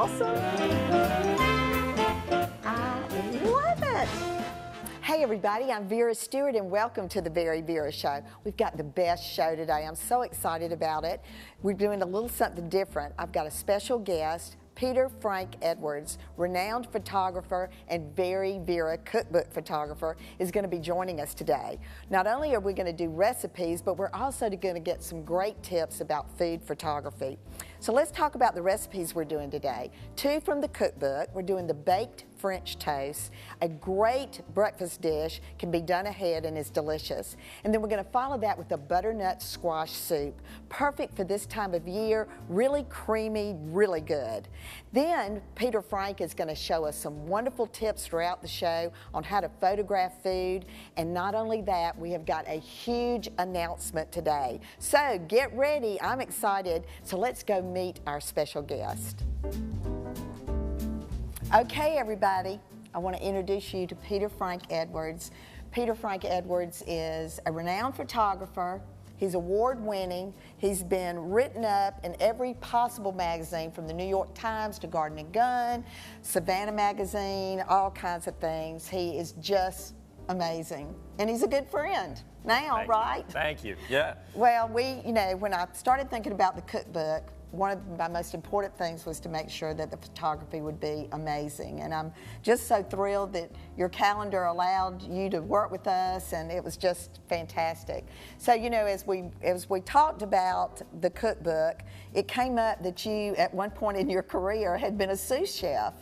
awesome? I love it. Hey everybody, I'm Vera Stewart and welcome to the Very Vera Show. We've got the best show today. I'm so excited about it. We're doing a little something different. I've got a special guest, Peter Frank Edwards, renowned photographer and VeryVera Cookbook photographer, is going to be joining us today. Not only are we going to do recipes, but we're also going to get some great tips about food photography. So let's talk about the recipes we're doing today. 2 from the cookbook. We're doing the baked French toast, a great breakfast dish, can be done ahead and is delicious. And then we're going to follow that with a butternut squash soup, perfect for this time of year, really creamy, really good. Then Peter Frank is going to show us some wonderful tips throughout the show on how to photograph food. And not only that, we have got a huge announcement today. So get ready, I'm excited. So let's go meet our special guest. Okay, everybody, I want to introduce you to Peter Frank Edwards. Peter Frank Edwards is a renowned photographer. He's award-winning. He's been written up in every possible magazine, from the New York Times to Garden & Gun, Savannah Magazine, all kinds of things. He is just amazing. And he's a good friend now, right? Thank you. Yeah. Well, when I started thinking about the cookbook, one of my most important things was to make sure that the photography would be amazing. And I'm just so thrilled that your calendar allowed you to work with us, and it was just fantastic. So, as we talked about the cookbook, it came up that you, at one point in your career, had been a sous chef.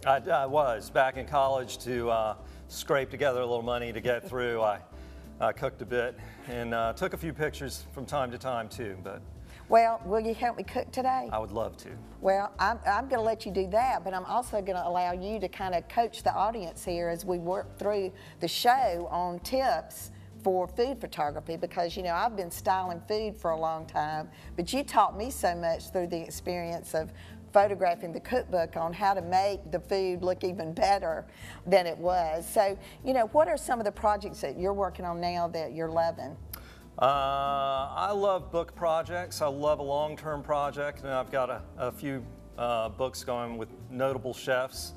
I was. Back in college, to scrape together a little money to get through, I cooked a bit and took a few pictures from time to time, too. But well, will you help me cook today? I would love to. Well, I'm going to let you do that, but I'm also going to allow you to kind of coach the audience here as we work through the show on tips for food photography, because, I've been styling food for a long time, but you taught me so much through the experience of photographing the cookbook on how to make the food look even better than it was. So, what are some of the projects that you're working on now that you're loving? I love book projects. I love a long-term project, and I've got a few books going with notable chefs,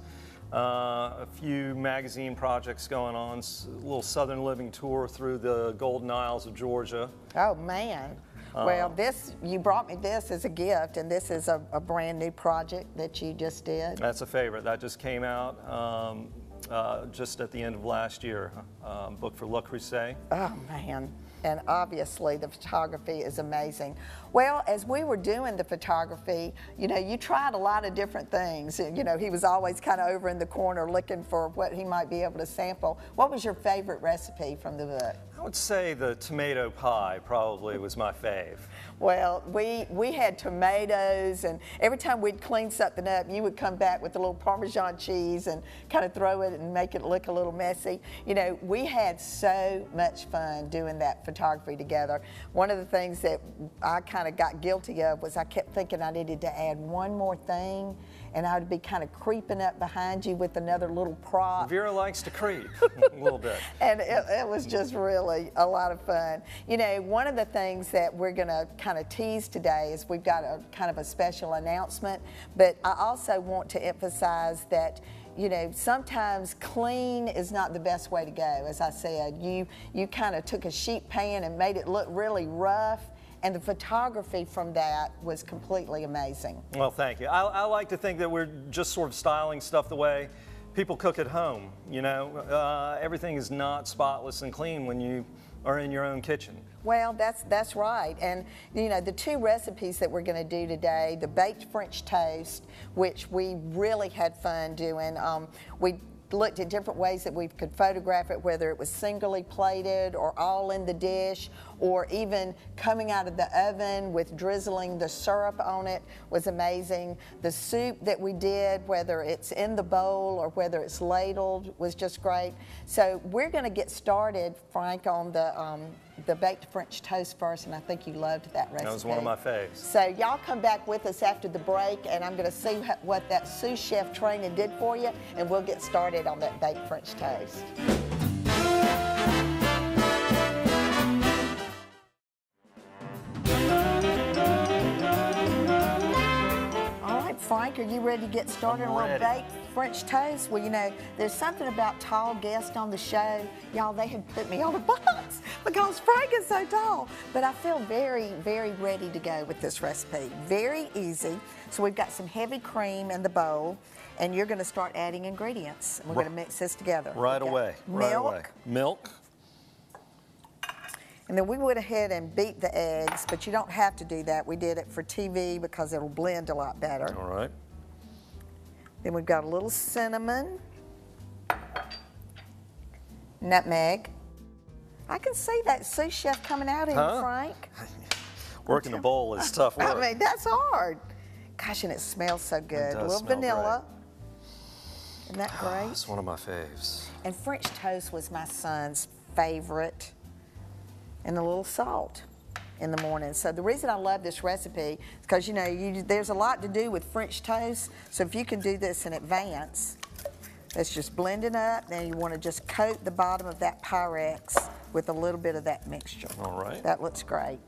a few magazine projects going on, a little Southern Living tour through the Golden Isles of Georgia. Oh, man. Well, you brought me this as a gift, and this is a brand new project that you just did. That's a favorite. That just came out just at the end of last year. Book for Le Creuset. Oh, man. And obviously the photography is amazing. Well, as we were doing the photography, you tried a lot of different things. He was always kind of over in the corner looking for what he might be able to sample. What was your favorite recipe from the book? I would say the tomato pie probably was my fave. Well, we had tomatoes, and every time we'd clean something up, you would come back with a little Parmesan cheese and kind of throw it and make it look a little messy. We had so much fun doing that photography together. One of the things that I kind of got guilty of was I kept thinking I needed to add one more thing, and I would be kind of creeping up behind you with another little prop. Vera likes to creep a little bit. And it was just really a lot of fun. One of the things that we're going to kind of tease today is we've got a kind of a special announcement, but I also want to emphasize that sometimes clean is not the best way to go. As I said, you kind of took a sheet pan and made it look really rough, and the photography from that was completely amazing. Well, thank you. I like to think that we're just sort of styling stuff the way people cook at home. Everything is not spotless and clean when you are in your own kitchen. Well, that's right. And the 2 recipes that we're going to do today, the baked French toast, which we really had fun doing. We looked at different ways that we could photograph it, whether it was singly plated or all in the dish, or even coming out of the oven with drizzling the syrup on it was amazing. The soup that we did, whether it's in the bowl or whether it's ladled, was just great. So we're going to get started, Frank, on the baked French toast first, and I think you loved that recipe. That was one of my faves. So y'all come back with us after the break, and I'm going to see what that sous chef training did for you, and we'll get started on that baked French toast. Frank, Frank, are you ready to get started on a little baked French toast? Well, you know, there's something about tall guests on the show. Y'all, they have put me on a box because Frank is so tall. But I feel very, very ready to go with this recipe. Very easy. So we've got some heavy cream in the bowl, and you're going to start adding ingredients. And we're going to mix this together. Right away. Right away. Milk. And then we went ahead and beat the eggs, but you don't have to do that. We did it for TV because it'll blend a lot better. All right. Then we've got a little cinnamon, nutmeg. I can see that sous chef coming out in Frank. Working a bowl is tough work. I mean, that's hard. Gosh, and it smells so good. A little vanilla. Isn't that great? It's one of my faves. And French toast was my son's favorite. And a little salt in the morning. So the reason I love this recipe is because, you know, there's a lot to do with French toast. So if you can do this in advance, let's just blend it up. Then you want to just coat the bottom of that Pyrex with a little bit of that mixture. All right. That looks great.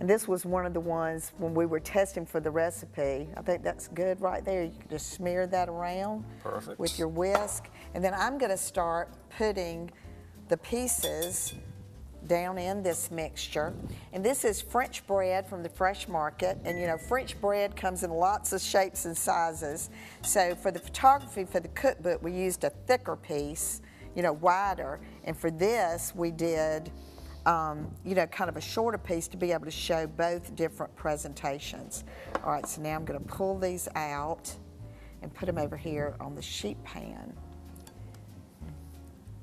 And this was one of the ones when we were testing for the recipe. I think that's good right there. You can just smear that around. Perfect. With your whisk. And then I'm going to start putting the pieces down in this mixture. And this is French bread from the fresh market. And you know, French bread comes in lots of shapes and sizes. So for the photography for the cookbook, we used a thicker piece, you know, wider. And for this, we did, you know, kind of a shorter piece to be able to show both different presentations. All right, so now I'm gonna pull these out and put them over here on the sheet pan.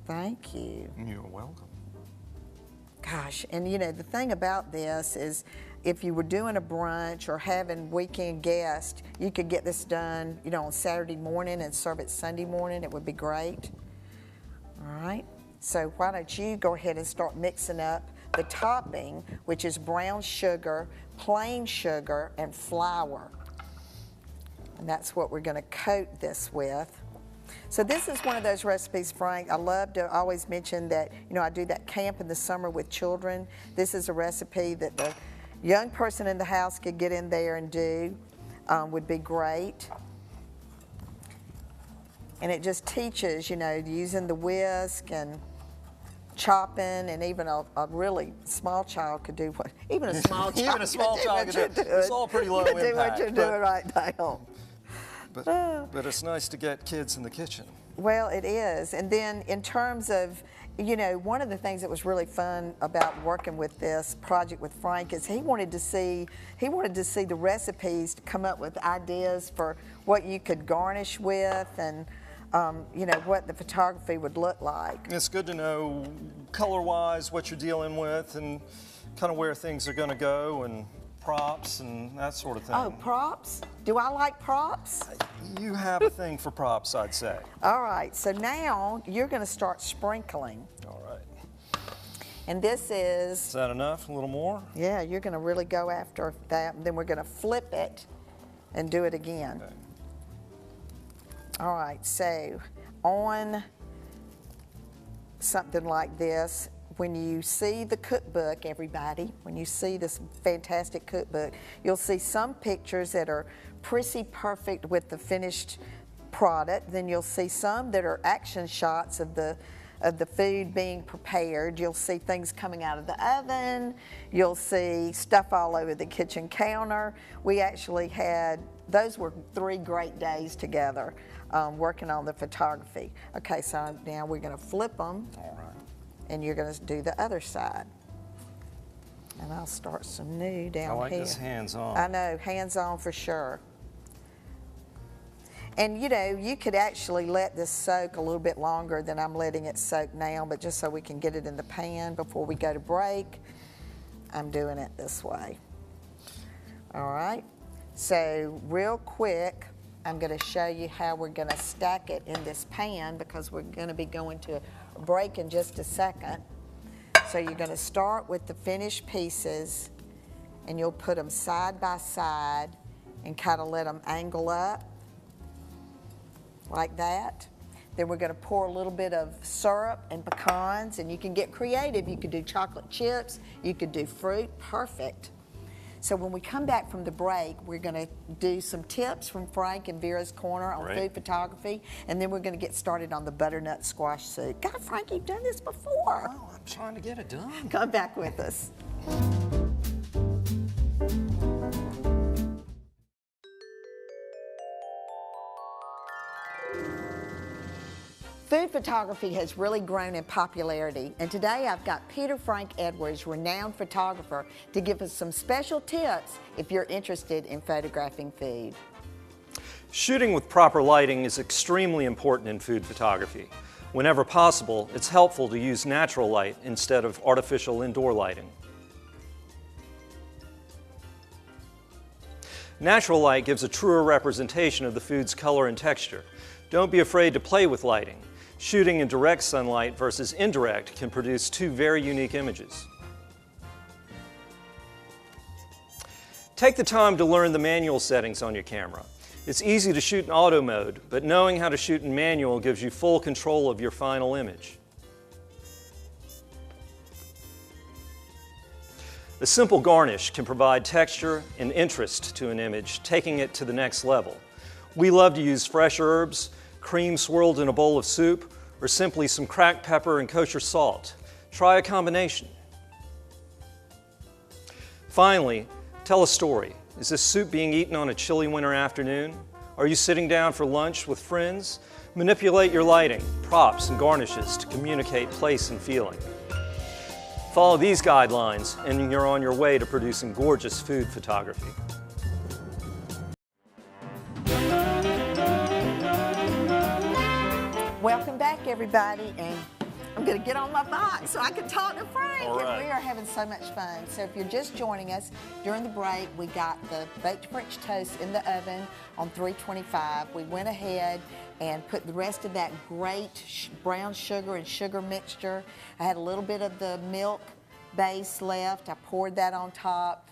Thank you. You're welcome. Gosh, and you know, the thing about this is if you were doing a brunch or having weekend guests, you could get this done, you know, on Saturday morning and serve it Sunday morning. It would be great. All right, so why don't you go ahead and start mixing up the topping, which is brown sugar, plain sugar, and flour. And that's what we're gonna coat this with. So this is one of those recipes, Frank. I love to always mention that, you know, I do that camp in the summer with children. This is a recipe that the young person in the house could get in there and do, would be great. And it just teaches, you know, using the whisk and chopping, and even a really small child could do what, even a small child even a small child could do it. It's all pretty low impact. Do what you're doing right now. But it's nice to get kids in the kitchen. Well, it is. And then in terms of, you know, one of the things that was really fun about working with this project with Frank is he wanted to see the recipes to come up with ideas for what you could garnish with and, you know, what the photography would look like. It's good to know color-wise what you're dealing with and kind of where things are going to go and props and that sort of thing. Oh, props? Do I like props? You have a thing for props, I'd say. All right, so now you're going to start sprinkling. All right. And this is... Is that enough? A little more? Yeah, you're going to really go after that, and then we're going to flip it and do it again. Okay. All right, so on something like this, when you see the cookbook, everybody, when you see this fantastic cookbook, you'll see some pictures that are pretty perfect with the finished product. Then you'll see some that are action shots of the food being prepared. You'll see things coming out of the oven. You'll see stuff all over the kitchen counter. We actually had, those were 3 great days together working on the photography. Okay, so now we're gonna flip them. All right. And you're going to do the other side. And I'll start some new down here. I like this hands-on. I know, hands-on for sure. And you know, you could actually let this soak a little bit longer than I'm letting it soak now, but just so we can get it in the pan before we go to break, I'm doing it this way. All right, so real quick, I'm going to show you how we're going to stack it in this pan because we're going to be going to a break in just a second. So you're going to start with the finished pieces and you'll put them side by side and kind of let them angle up like that. Then we're going to pour a little bit of syrup and pecans, and you can get creative. You could do chocolate chips, you could do fruit, perfect. So when we come back from the break, we're going to do some tips from Frank and Vera's Corner on food photography, and then we're going to get started on the butternut squash soup. God, Frank, you've done this before. Oh, I'm trying to get it done. Come back with us. Food photography has really grown in popularity, and today I've got Peter Frank Edwards, renowned photographer, to give us some special tips if you're interested in photographing food. Shooting with proper lighting is extremely important in food photography. Whenever possible, it's helpful to use natural light instead of artificial indoor lighting. Natural light gives a truer representation of the food's color and texture. Don't be afraid to play with lighting. Shooting in direct sunlight versus indirect can produce two very unique images. Take the time to learn the manual settings on your camera. It's easy to shoot in auto mode, but knowing how to shoot in manual gives you full control of your final image. A simple garnish can provide texture and interest to an image, taking it to the next level. We love to use fresh herbs, cream swirled in a bowl of soup, or simply some cracked pepper and kosher salt. Try a combination. Finally, tell a story. Is this soup being eaten on a chilly winter afternoon? Are you sitting down for lunch with friends? Manipulate your lighting, props, and garnishes to communicate place and feeling. Follow these guidelines and you're on your way to producing gorgeous food photography. Welcome back, everybody, and I'm going to get on my bike so I can talk to Frank. All right. And we are having so much fun. So if you're just joining us, during the break, we got the baked French toast in the oven on 325. We went ahead and put the rest of that great brown sugar and sugar mixture. I had a little bit of the milk base left. I poured that on top.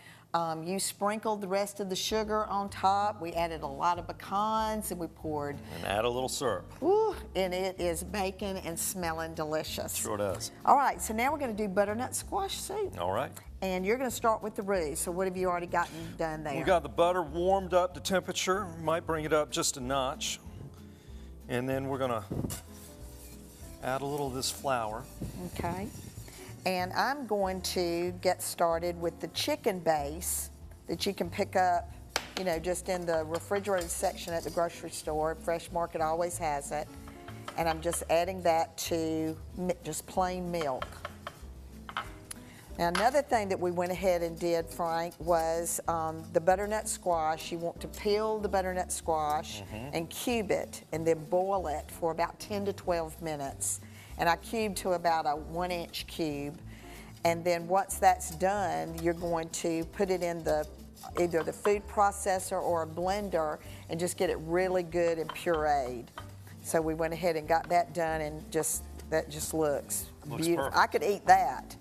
You sprinkled the rest of the sugar on top. We added a lot of pecans and we poured. And add a little syrup. Ooh, and it is bacon and smelling delicious. Sure does. All right, so now we're going to do butternut squash soup. All right. And you're going to start with the roux. So what have you already gotten done there? We got the butter warmed up to temperature. Might bring it up just a notch. And then we're going to add a little of this flour. Okay. And I'm going to get started with the chicken base that you can pick up, you know, just in the refrigerated section at the grocery store. Fresh Market always has it. And I'm just adding that to just plain milk. Now, another thing that we went ahead and did, Frank, was the butternut squash. You want to peel the butternut squash and cube it and then boil it for about 10 to 12 minutes. And I cubed to about a 1-inch cube. And then once that's done, you're going to put it in either the food processor or a blender and just get it really good and pureed. So we went ahead and got that done, and that just looks beautiful. Perfect. I could eat that.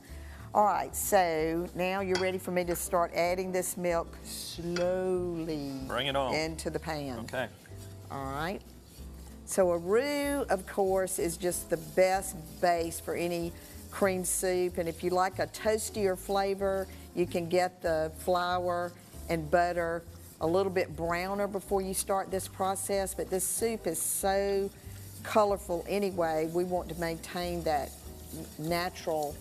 All right, so now you're ready for me to start adding this milk slowly. Bring it on. Into the pan. Okay. All right. So a roux, of course, is just the best base for any cream soup. And if you like a toastier flavor, you can get the flour and butter a little bit browner before you start this process. But this soup is so colorful anyway. We want to maintain that natural,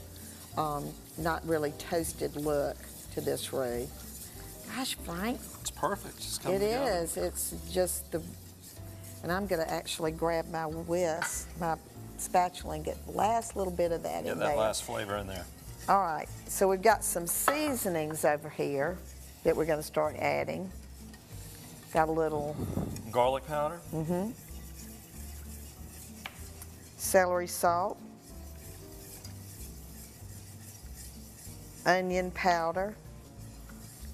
not really toasted look to this roux. Gosh, Frank. It's perfect. It's coming together. It is. It's just the... And I'm going to actually grab my my spatula, and get the last little bit of that in there. Get that last flavor in there. All right, so we've got some seasonings over here that we're going to start adding. Got a little... Garlic powder. Celery salt. Onion powder.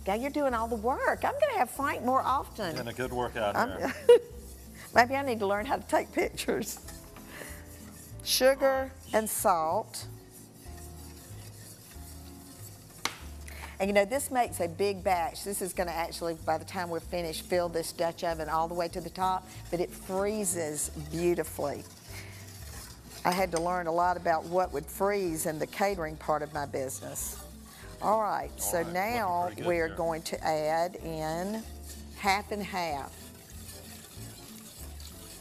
Now you're doing all the work. I'm going to have Frank more often. And a good workout here. Maybe I need to learn how to take pictures. Sugar and salt. And you know, this makes a big batch. This is going to actually, by the time we're finished, fill this Dutch oven all the way to the top, but it freezes beautifully. I had to learn a lot about what would freeze in the catering part of my business. All right, so right, now looking pretty good we're here. going to add in half and half.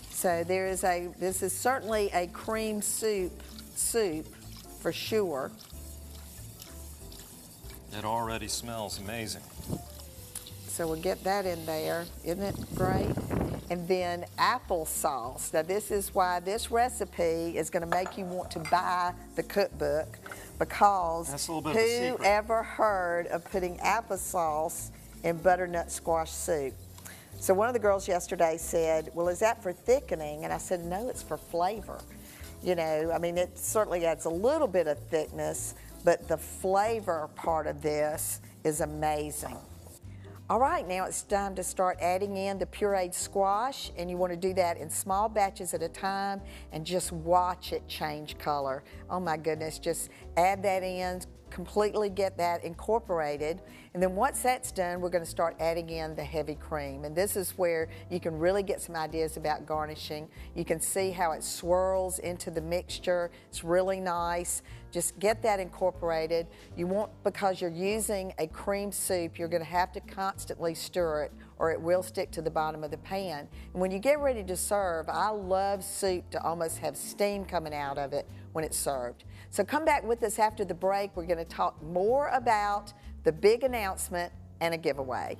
So this is certainly a cream soup for sure. It already smells amazing. So we'll get that in there. Isn't it great? And then applesauce. Now this is why this recipe is going to make you want to buy the cookbook, because That's a little bit of a secret. who ever heard of putting applesauce in butternut squash soup? So one of the girls yesterday said, well, is that for thickening? And I said, no, it's for flavor. You know, I mean, it certainly adds a little bit of thickness, but the flavor part of this is amazing. All right, now it's time to start adding in the pureed squash, and you want to do that in small batches at a time and just watch it change color. Oh my goodness, just add that in, completely get that incorporated, and then once that's done, we're going to start adding in the heavy cream, and this is where you can really get some ideas about garnishing. You can see how it swirls into the mixture. It's really nice. Just get that incorporated. You won't, because you're using a cream soup, you're going to have to constantly stir it or it will stick to the bottom of the pan. And when you get ready to serve, I love soup to almost have steam coming out of it when it's served. So come back with us after the break. We're going to talk more about the big announcement and a giveaway.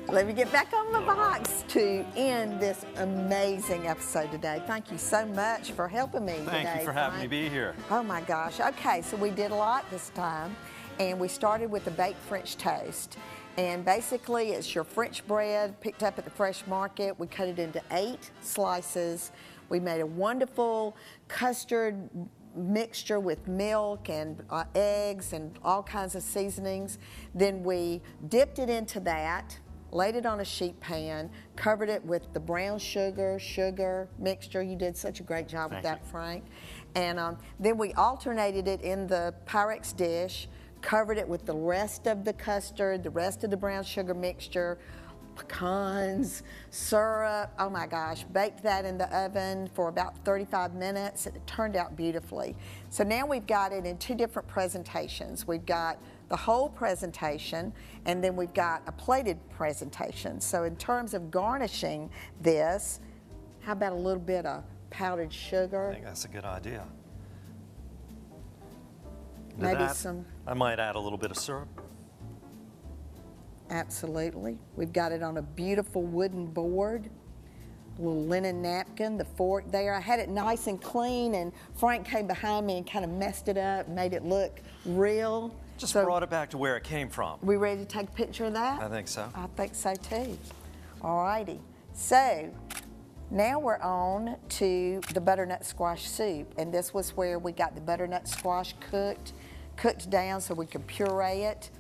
Let me get back on the box to end this amazing episode today. Thank you so much for helping me today. Thank you for having me be here. Oh my gosh. Okay, so we did a lot this time, and we started with the baked French toast. And basically, it's your French bread picked up at the fresh market. We cut it into 8 slices. We made a wonderful custard mixture with milk and eggs and all kinds of seasonings. Then we dipped it into that, laid it on a sheet pan, covered it with the brown sugar mixture. You did such a great job with that, Frank. And then we alternated it in the Pyrex dish, covered it with the rest of the custard, the rest of the brown sugar mixture, pecans, syrup, oh my gosh, baked that in the oven for about 35 minutes. It turned out beautifully. So now we've got it in 2 different presentations. We've got the whole presentation, and then we've got a plated presentation. So in terms of garnishing this, how about a little bit of powdered sugar? I think that's a good idea. Maybe some. I might add a little bit of syrup. Absolutely. We've got it on a beautiful wooden board, a little linen napkin, the fork there. I had it nice and clean, and Frank came behind me and kind of messed it up, made it look real. Just brought it back to where it came from. We ready to take a picture of that? I think so. I think so too. All righty. So now we're on to the butternut squash soup, and this was where we got the butternut squash cooked down so we could puree it.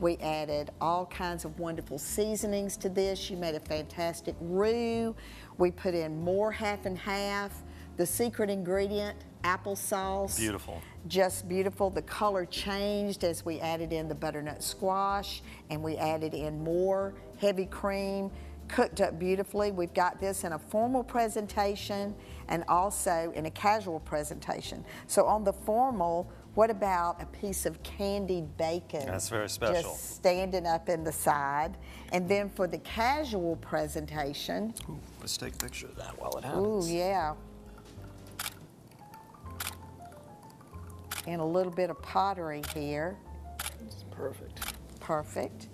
We added all kinds of wonderful seasonings to this. She made a fantastic roux. We put in more half and half. The secret ingredient, applesauce. Beautiful. Just beautiful. The color changed as we added in the butternut squash, and we added in more heavy cream. Cooked up beautifully. We've got this in a formal presentation and also in a casual presentation. So on the formal, what about a piece of candied bacon? That's very special. Just standing up in the side. And then for the casual presentation. Ooh, let's take a picture of that while it happens. Ooh, yeah. And a little bit of pottery here. Perfect. Perfect.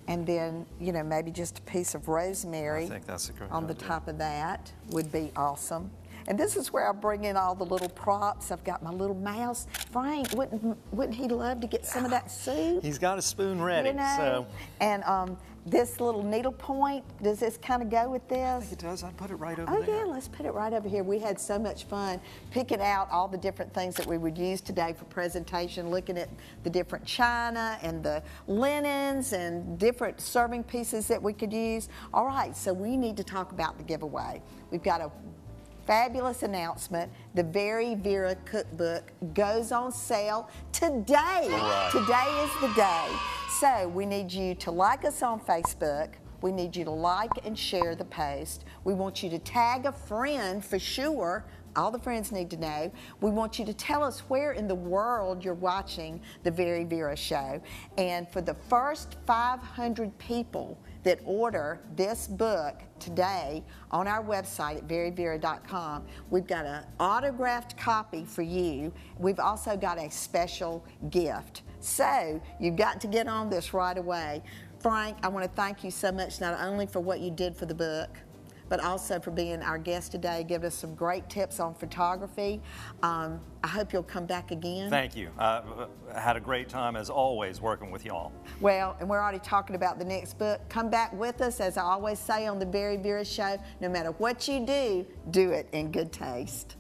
And then, you know, maybe just a piece of rosemary I think that's a great on the idea. top of that would be awesome. And this is where I bring in all the little props. I've got my little mouse. Frank, wouldn't he love to get some of that soup? He's got a spoon ready, You know? so. And this little needle point, does this kind of go with this? I think it does. I'd put it right over Oh there. yeah, let's put it right over here. We had so much fun picking out all the different things that we would use today for presentation, looking at the different china and the linens and different serving pieces that we could use. All right, so we need to talk about the giveaway. We've got a fabulous announcement. The VeryVera Cookbook goes on sale today. Right. Today is the day. So we need you to like us on Facebook, We need you to like and share the post. We want you to tag a friend for sure. All the friends need to know. We want you to tell us where in the world you're watching the Very Vera show. And for the first 500 people that order this book today on our website at veryvera.com, we've got an autographed copy for you. We've also got a special gift. So you've got to get on this right away. Frank, I want to thank you so much, not only for what you did for the book, but also for being our guest today, giving us some great tips on photography. I hope you'll come back again. Thank you. I had a great time, as always, working with y'all. Well, and we're already talking about the next book. Come back with us, as I always say on the Very Vera Show, no matter what you do, do it in good taste.